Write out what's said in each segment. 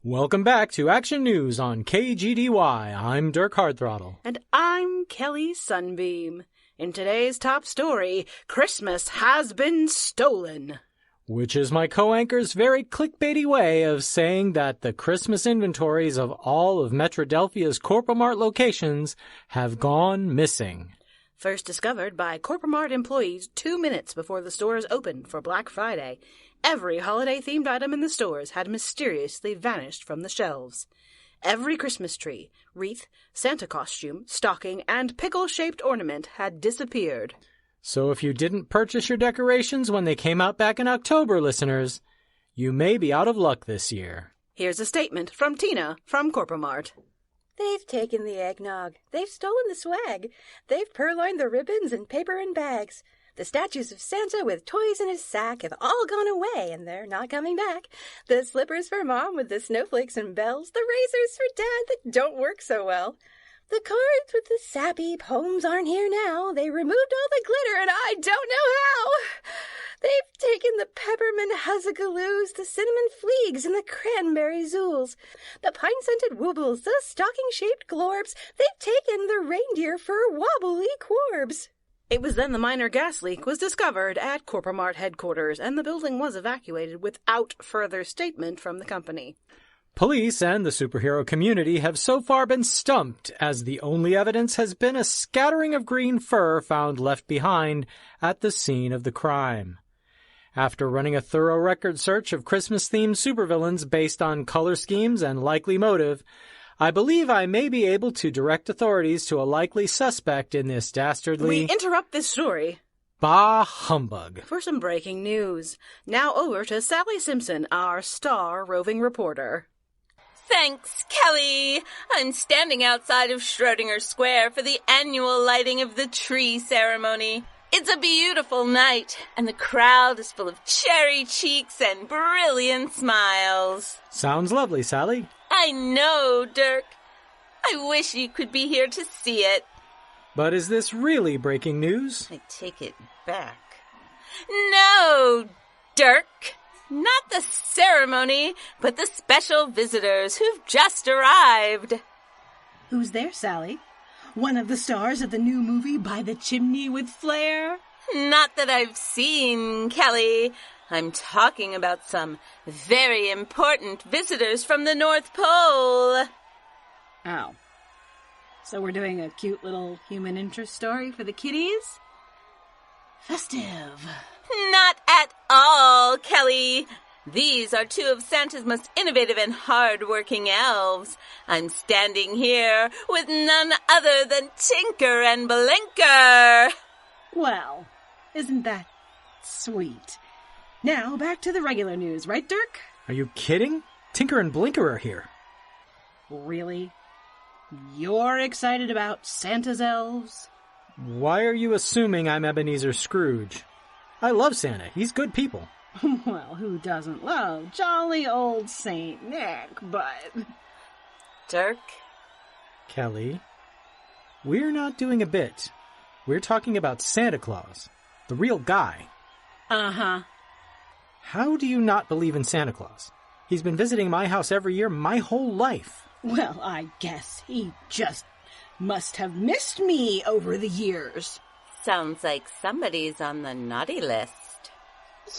Welcome back to Action News on KGDY. I'm Dirk Hardthrottle. And I'm Kelly Sunbeam. In today's top story, Christmas has been stolen. Which is my co-anchor's very clickbaity way of saying that the Christmas inventories of all of Metrodelphia's Corpomart locations have gone missing. First discovered by Corpomart employees 2 minutes before the stores opened for Black Friday, every holiday-themed item in the stores had mysteriously vanished from the shelves. Every Christmas tree, wreath, Santa costume, stocking, and pickle-shaped ornament had disappeared. So if you didn't purchase your decorations when they came out back in October, listeners, you may be out of luck this year. Here's a statement from Tina from Corpomart. They've taken the eggnog. They've stolen the swag. They've purloined the ribbons and paper and bags. The statues of Santa with toys in his sack have all gone away, and they're not coming back. The slippers for Mom with the snowflakes and bells. The razors for Dad that don't work so well. The cards with the sappy poems aren't here now. They removed all the glitter, and I don't know how. They've taken the peppermint huzzagaloos, the cinnamon fleegs, and the cranberry zools. The pine-scented woobles, the stocking-shaped glorbs. They've taken the reindeer fur wobbly quorbs. It was then the minor gas leak was discovered at Corpomart headquarters, and the building was evacuated without further statement from the company. Police and the superhero community have so far been stumped, as the only evidence has been a scattering of green fur found left behind at the scene of the crime. After running a thorough record search of Christmas-themed supervillains based on color schemes and likely motive, I believe I may be able to direct authorities to a likely suspect in this dastardly... We interrupt this story. Bah humbug. For some breaking news. Now over to Sally Simpson, our star roving reporter. Thanks, Kelly. I'm standing outside of Schrödinger Square for the annual lighting of the tree ceremony. It's a beautiful night, and the crowd is full of cherry cheeks and brilliant smiles. Sounds lovely, Sally. I know, Dirk. I wish you could be here to see it. But is this really breaking news? I take it back. No, Dirk. Not the ceremony, but the special visitors who've just arrived. Who's there, Sally? One of the stars of the new movie By the Chimney with Flair? Not that I've seen, Kelly. I'm talking about some very important visitors from the North Pole. Oh. So we're doing a cute little human interest story for the kiddies? Festive. Not at all, Kelly. These are two of Santa's most innovative and hard-working elves. I'm standing here with none other than Tinker and Blinker. Well, isn't that sweet? Now, back to the regular news, right, Dirk? Are you kidding? Tinker and Blinker are here. Really? You're excited about Santa's elves? Why are you assuming I'm Ebenezer Scrooge? I love Santa. He's good people. Well, who doesn't love jolly old Saint Nick, but... Dirk? Kelly? We're not doing a bit. We're talking about Santa Claus, the real guy. Uh-huh. How do you not believe in Santa Claus? He's been visiting my house every year my whole life. Well, I guess he just must have missed me over the years. Sounds like somebody's on the naughty list.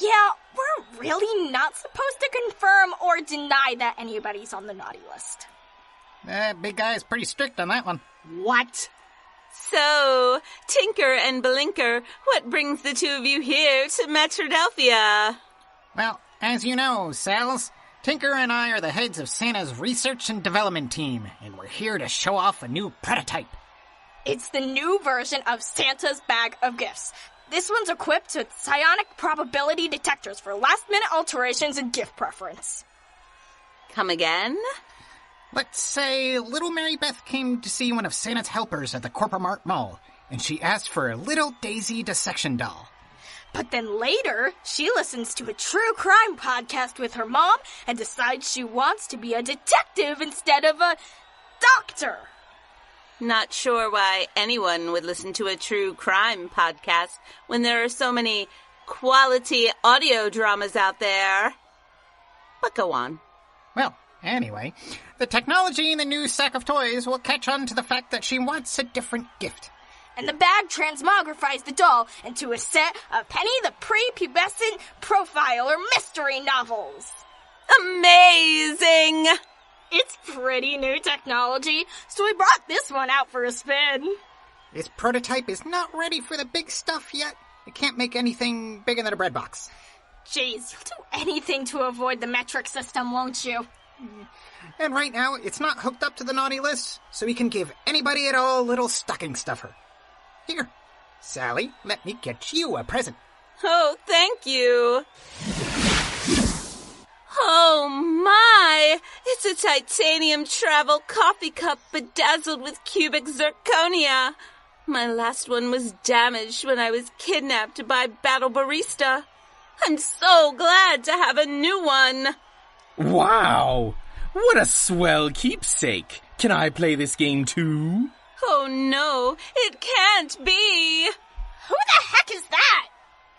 Yeah, we're really not supposed to confirm or deny that anybody's on the naughty list. Big guy's pretty strict on that one. What? So, Tinker and Blinker, what brings the two of you here to Metrodelphia? Well, as you know, Sals, Tinker and I are the heads of Santa's research and development team, and we're here to show off a new prototype. It's the new version of Santa's Bag of Gifts. This one's equipped with psionic probability detectors for last-minute alterations in gift preference. Come again? Let's say little Mary Beth came to see one of Santa's helpers at the Corpomart Mall, and she asked for a little Daisy dissection doll. But then later, she listens to a true crime podcast with her mom and decides she wants to be a detective instead of a doctor. Not sure why anyone would listen to a true crime podcast when there are so many quality audio dramas out there. But go on. Well, Anyway, the technology in the new sack of toys will catch on to the fact that she wants a different gift. And the bag transmogrifies the doll into a set of Penny the Prepubescent profile or mystery novels. Amazing! It's pretty new technology, so we brought this one out for a spin. This prototype is not ready for the big stuff yet. It can't make anything bigger than a bread box. Jeez, you'll do anything to avoid the metric system, won't you? And right now, it's not hooked up to the naughty list, so we can give anybody at all a little stocking stuffer. Here, Sally, let me get you a present. Oh, thank you. Oh my! It's a titanium travel coffee cup bedazzled with cubic zirconia. My last one was damaged when I was kidnapped by Battle Barista. I'm so glad to have a new one. Wow! What a swell keepsake! Can I play this game too? Oh no, it can't be! Who the heck is that?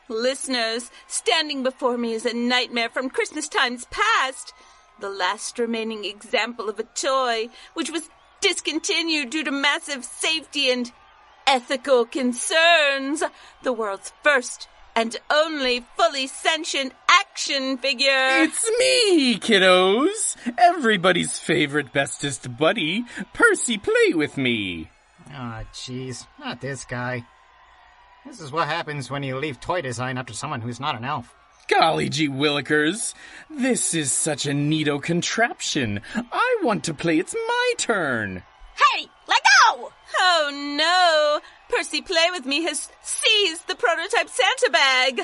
Listeners, standing before me is a nightmare from Christmas times past. The last remaining example of a toy, which was discontinued due to massive safety and ethical concerns. The world's first and only fully sentient action figure. It's me, kiddos! Everybody's favorite bestest buddy, Percy Play With Me. Aw, jeez, not this guy. This is what happens when you leave toy design up to someone who's not an elf. Golly gee willikers, this is such a neato contraption. I want to play. It's my turn. Hey, let go! Oh no! Percy Play With Me has seized the prototype Santa bag.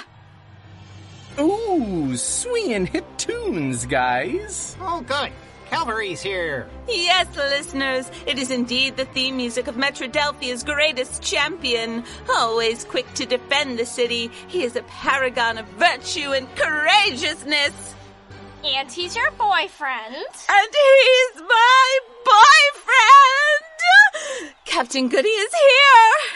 Ooh, sweet and hip tunes, guys. Oh, good. Calvary's here. Yes, listeners, it is indeed the theme music of Metrodelphia's greatest champion. Always quick to defend the city, he is a paragon of virtue and courageousness. And he's your boyfriend. And he's my boyfriend! Captain Goody is here!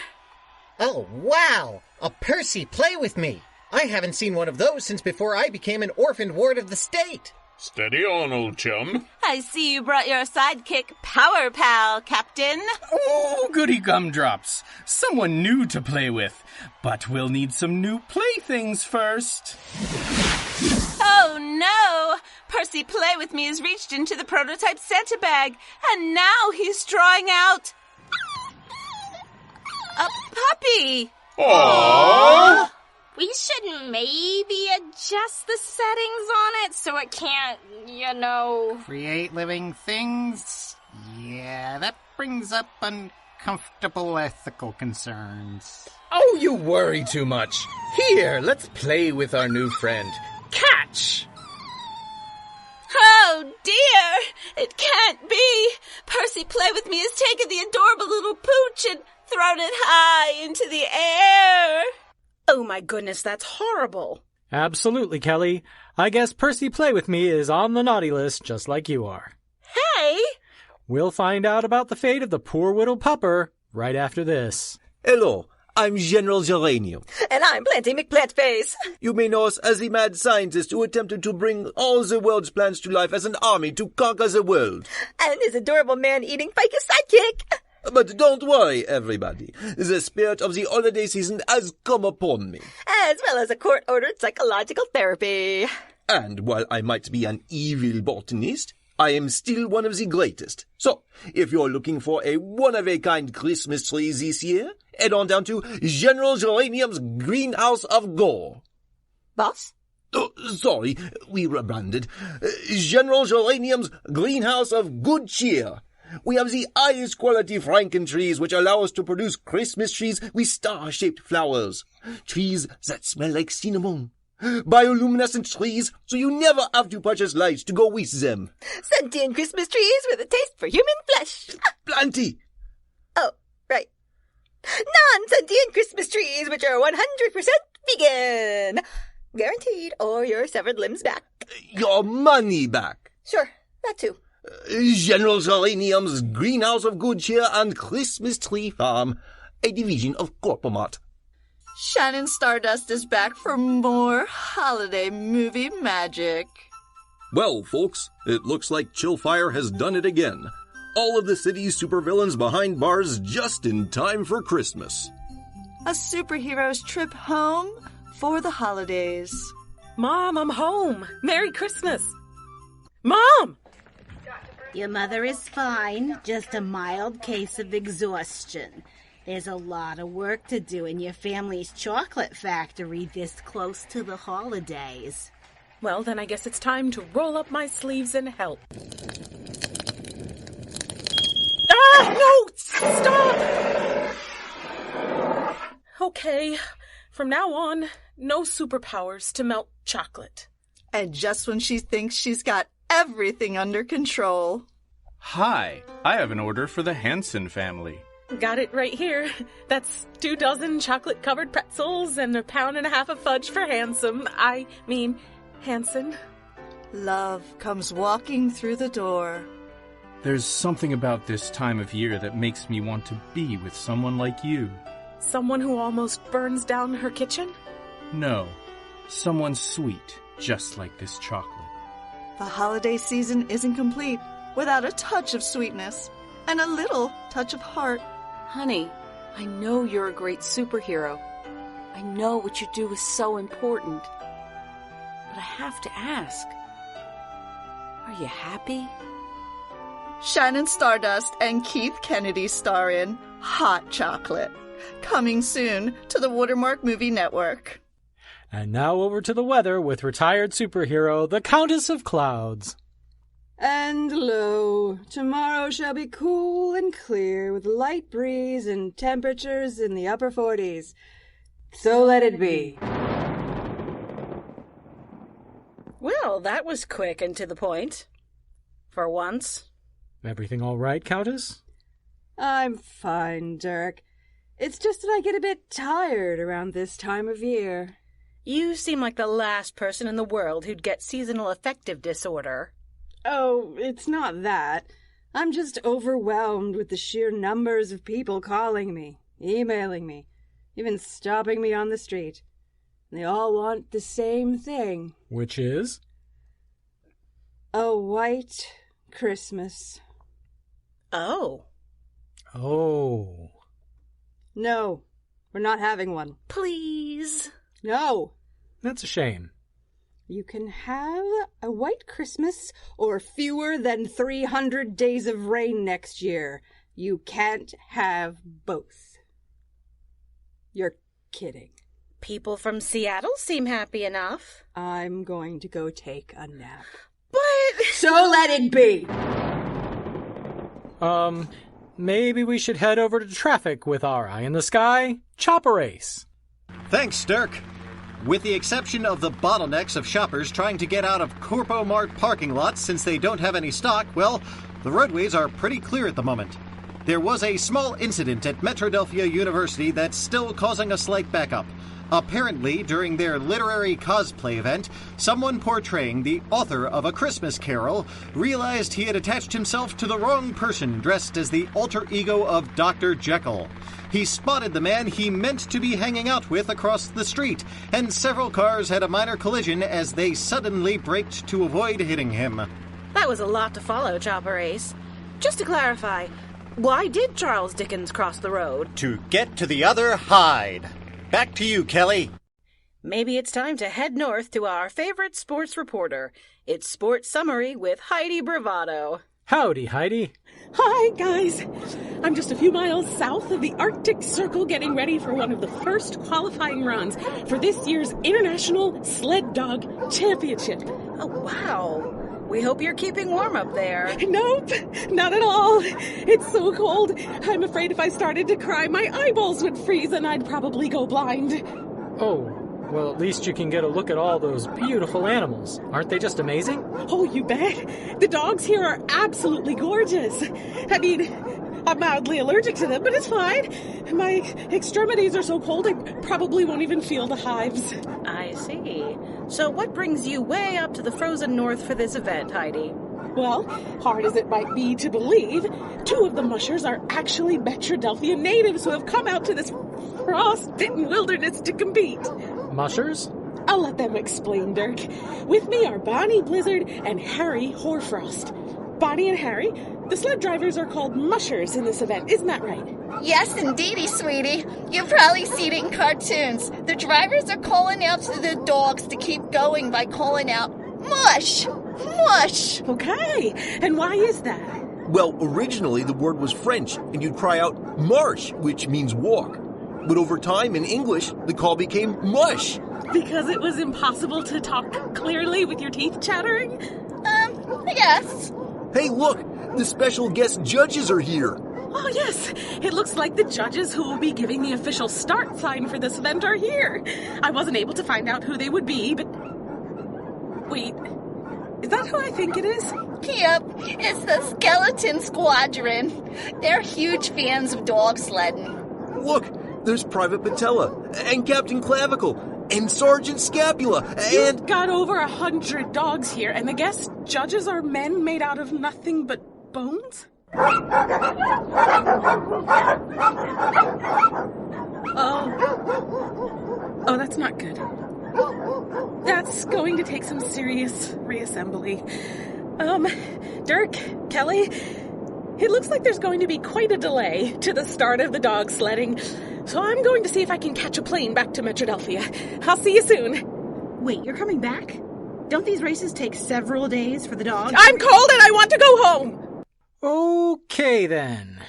Oh, wow! A Percy Play With Me! I haven't seen one of those since before I became an orphaned ward of the state. Steady on, old chum. I see you brought your sidekick, Power Pal, Captain. Oh, goody gumdrops. Someone new to play with. But we'll need some new playthings first. Oh no! Percy Play With Me has reached into the prototype Santa bag, and now he's drawing out a puppy. Aww! We should maybe adjust the settings on it so it can't, Create living things? Yeah, that brings up uncomfortable ethical concerns. Oh, you worry too much. Here, let's play with our new friend. Catch! Oh dear! It can't be! Percy Play With Me has taken the adorable little pooch and thrown it high into the air. Oh my goodness, that's horrible. Absolutely, Kelly. I guess Percy Play With Me is on the naughty list just like you are. Hey! We'll find out about the fate of the poor little pupper right after this. Hello, I'm General Geranium. And I'm Planty McPlantface. You may know us as the mad scientist who attempted to bring all the world's plans to life as an army to conquer the world. And his adorable man-eating ficus sidekick. But don't worry, everybody. The spirit of the holiday season has come upon me. As well as a court-ordered psychological therapy. And while I might be an evil botanist, I am still one of the greatest. So, if you're looking for a one-of-a-kind Christmas tree this year, head on down to General Geranium's Greenhouse of Gore. Boss? Oh, sorry, we rebranded. General Geranium's Greenhouse of Good Cheer. We have the highest quality Franken trees which allow us to produce Christmas trees with star-shaped flowers. Trees that smell like cinnamon. Bioluminescent trees so you never have to purchase lights to go with them. Sentient Christmas trees with a taste for human flesh. Plenty. Oh, right. Non-sentient Christmas trees which are 100% vegan. Guaranteed, or your severed limbs back. Your money back. Sure, that too. General Geranium's Greenhouse of Good Cheer and Christmas Tree Farm, a division of Corpomart. Shannon Stardust is back for more holiday movie magic. Well, folks, it looks like Chillfire has done it again. All of the city's supervillains behind bars just in time for Christmas. A superhero's trip home for the holidays. Mom, I'm home. Merry Christmas. Mom! Your mother is fine, just a mild case of exhaustion. There's a lot of work to do in your family's chocolate factory this close to the holidays. Well, then I guess it's time to roll up my sleeves and help. Ah! No! Stop! Okay, from now on, no superpowers to melt chocolate. And just when she thinks she's got everything under control. Hi, I have an order for the Hansen family. Got it right here. That's 2 dozen chocolate-covered pretzels and 1.5 pounds of fudge for Hansen. Hansen. Love comes walking through the door. There's something about this time of year that makes me want to be with someone like you. Someone who almost burns down her kitchen? No, someone sweet, just like this chocolate. The holiday season isn't complete without a touch of sweetness and a little touch of heart. Honey, I know you're a great superhero. I know what you do is so important. But I have to ask, are you happy? Shannon Stardust and Keith Kennedy star in Hot Chocolate. Coming soon to the Watermark Movie Network. And now over to the weather with retired superhero, the Countess of Clouds. And lo, tomorrow shall be cool and clear with a light breeze and temperatures in the upper 40s. So let it be. Well, that was quick and to the point. For once. Everything all right, Countess? I'm fine, Dirk. It's just that I get a bit tired around this time of year. You seem like the last person in the world who'd get seasonal affective disorder. Oh, it's not that. I'm just overwhelmed with the sheer numbers of people calling me, emailing me, even stopping me on the street. They all want the same thing. Which is? A white Christmas. Oh. Oh. No, we're not having one. Please. No. That's a shame. You can have a white Christmas or fewer than 300 days of rain next year. You can't have both. You're kidding. People from Seattle seem happy enough. I'm going to go take a nap. But... So let it be! Maybe we should head over to traffic with our eye in the sky. Chopper race. Thanks, Dirk. With the exception of the bottlenecks of shoppers trying to get out of Corpo Mart parking lots since they don't have any stock, well, the roadways are pretty clear at the moment. There was a small incident at Metrodelphia University that's still causing a slight backup. Apparently, during their literary cosplay event, someone portraying the author of A Christmas Carol realized he had attached himself to the wrong person dressed as the alter ego of Dr. Jekyll. He spotted the man he meant to be hanging out with across the street, and several cars had a minor collision as they suddenly braked to avoid hitting him. That was a lot to follow, Chopper Ace. Just to clarify, why did Charles Dickens cross the road? To get to the other Hyde. Back to you, Kelly. Maybe it's time to head north to our favorite sports reporter. It's Sports Summary with Heidi Bravado. Howdy, Heidi. Hi, guys. I'm just a few miles south of the Arctic Circle getting ready for one of the first qualifying runs for this year's International Sled Dog Championship. Oh, wow. We hope you're keeping warm up there. Nope, not at all. It's so cold. I'm afraid if I started to cry, my eyeballs would freeze and I'd probably go blind. Oh, well, at least you can get a look at all those beautiful animals. Aren't they just amazing? Oh, you bet. The dogs here are absolutely gorgeous. I mean, I'm mildly allergic to them, but it's fine. My extremities are so cold I probably won't even feel the hives. I see. So what brings you way up to the frozen north for this event, Heidi? Well, hard as it might be to believe, 2 of the mushers are actually Metrodelphia natives who have come out to this frost-bitten wilderness to compete. Mushers? I'll let them explain, Dirk. With me are Bonnie Blizzard and Harry Hoarfrost. Bonnie and Harry, the sled drivers are called mushers in this event, isn't that right? Yes, indeedy, sweetie. You've probably seen it in cartoons. The drivers are calling out to the dogs to keep going by calling out, "Mush! Mush!" Okay, and why is that? Well, originally the word was French, and you'd cry out marsh, which means walk. But over time, in English, the call became mush. Because it was impossible to talk clearly with your teeth chattering? Yes. Hey, look! The special guest judges are here. Oh, yes. It looks like the judges who will be giving the official start sign for this event are here. I wasn't able to find out who they would be, but... Wait, is that who I think it is? Yep, it's the Skeleton Squadron. They're huge fans of dog sledding. Look, there's Private Patella, and Captain Clavicle, and Sergeant Scapula, and... You've got over 100 dogs here, and the guest judges are men made out of nothing but bones? Oh, that's not good. That's going to take some serious reassembly. Dirk, Kelly, it looks like there's going to be quite a delay to the start of the dog sledding, so I'm going to see if I can catch a plane back to Metrodelphia. I'll see you soon. Wait, you're coming back? Don't these races take several days for the dogs? I'm cold and I want to go home! Okay, then.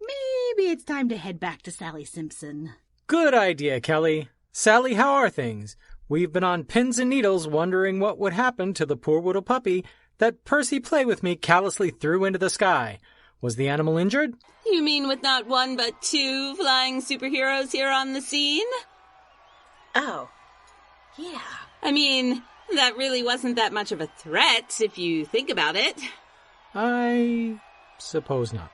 Maybe it's time to head back to Sally Simpson. Good idea, Kelly. Sally, how are things? We've been on pins and needles wondering what would happen to the poor little puppy that Percy Play With Me callously threw into the sky. Was the animal injured? You mean with not one but two flying superheroes here on the scene? Oh, yeah. I mean, that really wasn't that much of a threat, if you think about it. I suppose not.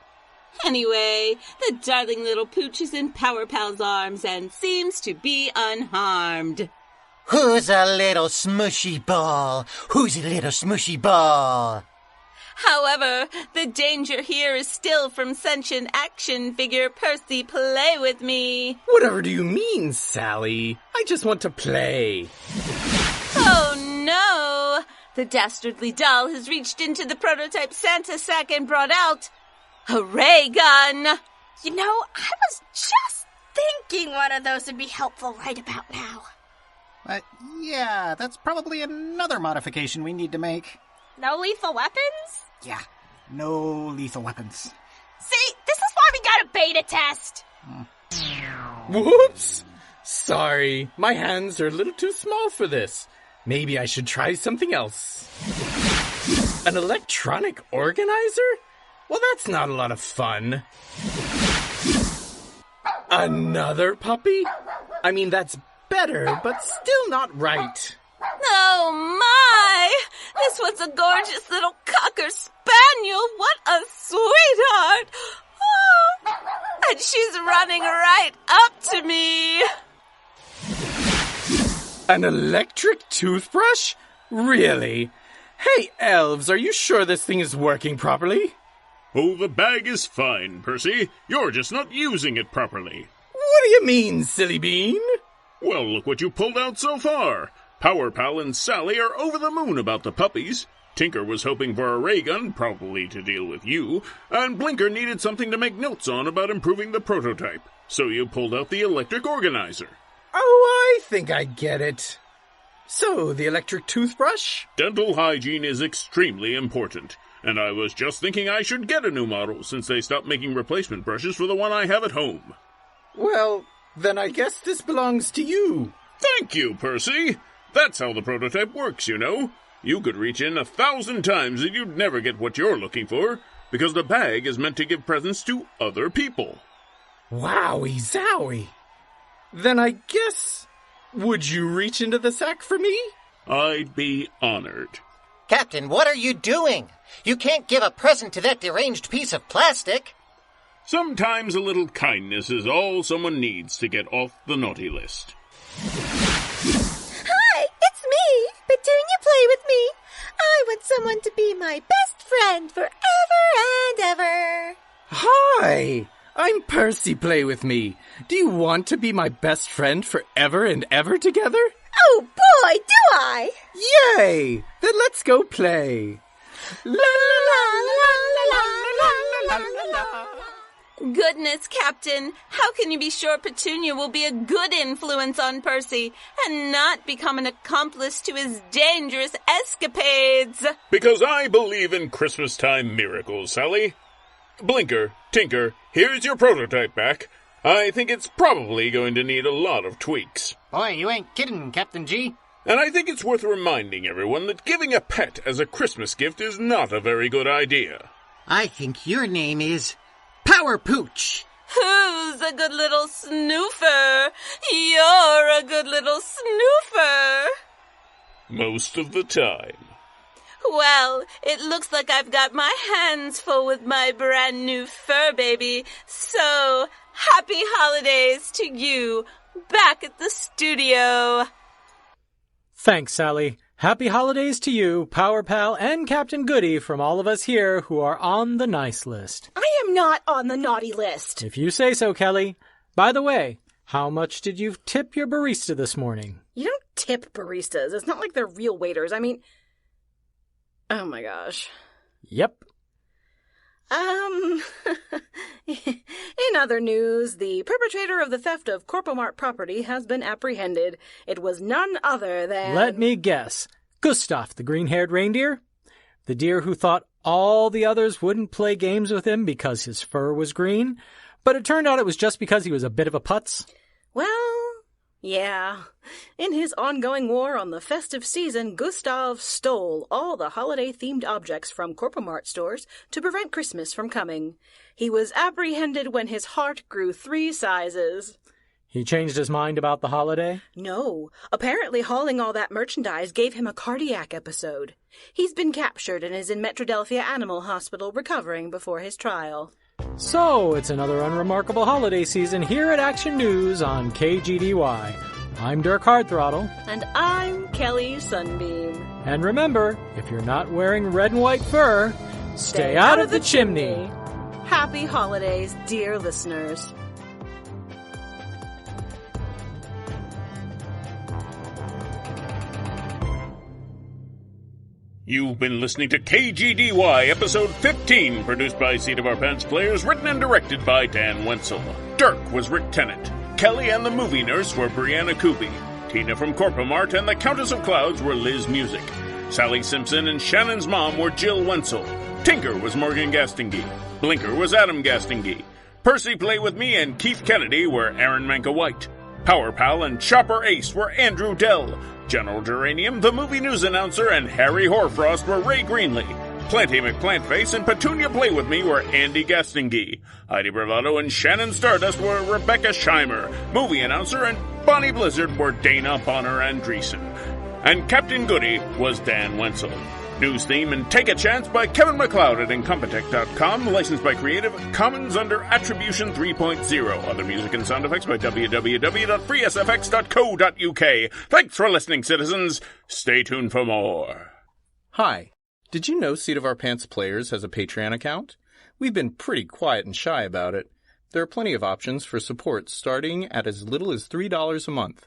Anyway, the darling little pooch is in Power Pal's arms and seems to be unharmed. Who's a little smushy ball? Who's a little smushy ball? However, the danger here is still from sentient action figure Percy Play With Me. Whatever do you mean, Sally? I just want to play. Oh no! The dastardly doll has reached into the prototype Santa sack and brought out a ray gun. You know, I was just thinking one of those would be helpful right about now. Yeah, that's probably another modification we need to make. No lethal weapons? Yeah, no lethal weapons. See, this is why we got a beta test. Whoops! Sorry, my hands are a little too small for this. Maybe I should try something else. An electronic organizer? Well, that's not a lot of fun. Another puppy? I mean, that's better, but still not right. Oh my! This one's a gorgeous little cocker spaniel. What a sweetheart! Oh, and she's running right up to me. An electric toothbrush? Really? Hey, elves, are you sure this thing is working properly? Oh, the bag is fine, Percy. You're just not using it properly. What do you mean, silly bean? Well, look what you pulled out so far. Power Pal and Sally are over the moon about the puppies. Tinker was hoping for a ray gun, probably to deal with you, and Blinker needed something to make notes on about improving the prototype. So you pulled out the electric organizer. Oh, I think I get it. So, the electric toothbrush? Dental hygiene is extremely important, and I was just thinking I should get a new model since they stopped making replacement brushes for the one I have at home. Well, then I guess this belongs to you. Thank you, Percy. That's how the prototype works, you know. You could reach in 1,000 times and you'd never get what you're looking for, because the bag is meant to give presents to other people. Wowie zowie. Then I guess... Would you reach into the sack for me? I'd be honored. Captain, what are you doing? You can't give a present to that deranged piece of plastic. Sometimes a little kindness is all someone needs to get off the naughty list. Hi, it's me, Petunia Play With Me. I want someone to be my best friend forever and ever. Hi, I'm Percy Play With Me. Do you want to be my best friend forever and ever together? Oh boy, do I! Yay! Then let's go play. La la la la la la la la la. Goodness, Captain, how can you be sure Petunia will be a good influence on Percy and not become an accomplice to his dangerous escapades? Because I believe in Christmas-time miracles, Sally. Blinker, Tinker, here's your prototype back. I think it's probably going to need a lot of tweaks. Boy, you ain't kidding, Captain G. And I think it's worth reminding everyone that giving a pet as a Christmas gift is not a very good idea. I think your name is Power Pooch. Who's a good little snoofer? You're a good little snoofer. Most of the time. Well, it looks like I've got my hands full with my brand new fur baby, so happy holidays to you back at the studio. Thanks, Sally. Happy holidays to you, Power Pal, and Captain Goody from all of us here who are on the nice list. I am not on the naughty list. If you say so, Kelly. By the way, how much did you tip your barista this morning? You don't tip baristas. It's not like they're real waiters. I mean, oh my gosh. Yep. In other news, the perpetrator of the theft of Corpomart property has been apprehended. It was none other than... Let me guess. Gustav, the green-haired reindeer? The deer who thought all the others wouldn't play games with him because his fur was green, but it turned out it was just because he was a bit of a putz? Well, yeah. In his ongoing war on the festive season, Gustav stole all the holiday-themed objects from Corpomart stores to prevent Christmas from coming. He was apprehended when his heart grew 3 sizes. He changed his mind about the holiday? No. Apparently hauling all that merchandise gave him a cardiac episode. He's been captured and is in Metrodelphia Animal Hospital recovering before his trial. So, it's another unremarkable holiday season here at Action News on KGDY. I'm Dirk Hardthrottle. And I'm Kelly Sunbeam. And remember, if you're not wearing red and white fur, stay out of the chimney. Happy holidays, dear listeners. You've been listening to KGDY, episode 15, produced by Seat of Our Pants Players, written and directed by Dan Wenzel. Dirk was Rick Tennant. Kelly and the movie nurse were Brianna Kuby. Tina from Corpomart and the Countess of Clouds were Liz Music. Sally Simpson and Shannon's mom were Jill Wenzel. Tinker was Morgan Gastonguay. Blinker was Adam Gastonguay. Percy Play With Me and Keith Kennedy were Aaron Manka White. Power Pal and Chopper Ace were Andrew Dell. General Geranium, the movie news announcer, and Harry Horfrost were Ray Greenlee. Planty McPlantface and Petunia Play With Me were Andy Gastonguay. Heidi Bravado and Shannon Stardust were Rebecca Scheimer. Movie announcer and Bonnie Blizzard were Dana Bonner Andreessen. And Captain Goody was Dan Wenzel. News theme and Take a Chance by Kevin MacLeod at Incompetech.com. Licensed by Creative Commons under Attribution 3.0. Other music and sound effects by www.freesfx.co.uk. Thanks for listening, citizens. Stay tuned for more. Hi. Did you know Seat of Our Pants Players has a Patreon account? We've been pretty quiet and shy about it. There are plenty of options for support starting at as little as $3 a month.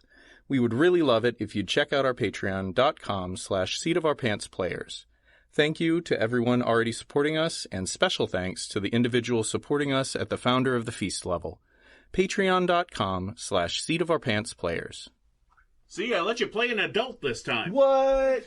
We would really love it if you'd check out our patreon.com/seatofourpantsplayers. Thank you to everyone already supporting us, and special thanks to the individual supporting us at the Founder of the Feast level. Patreon.com/seatofourpantsplayers. See, I let you play an adult this time. What?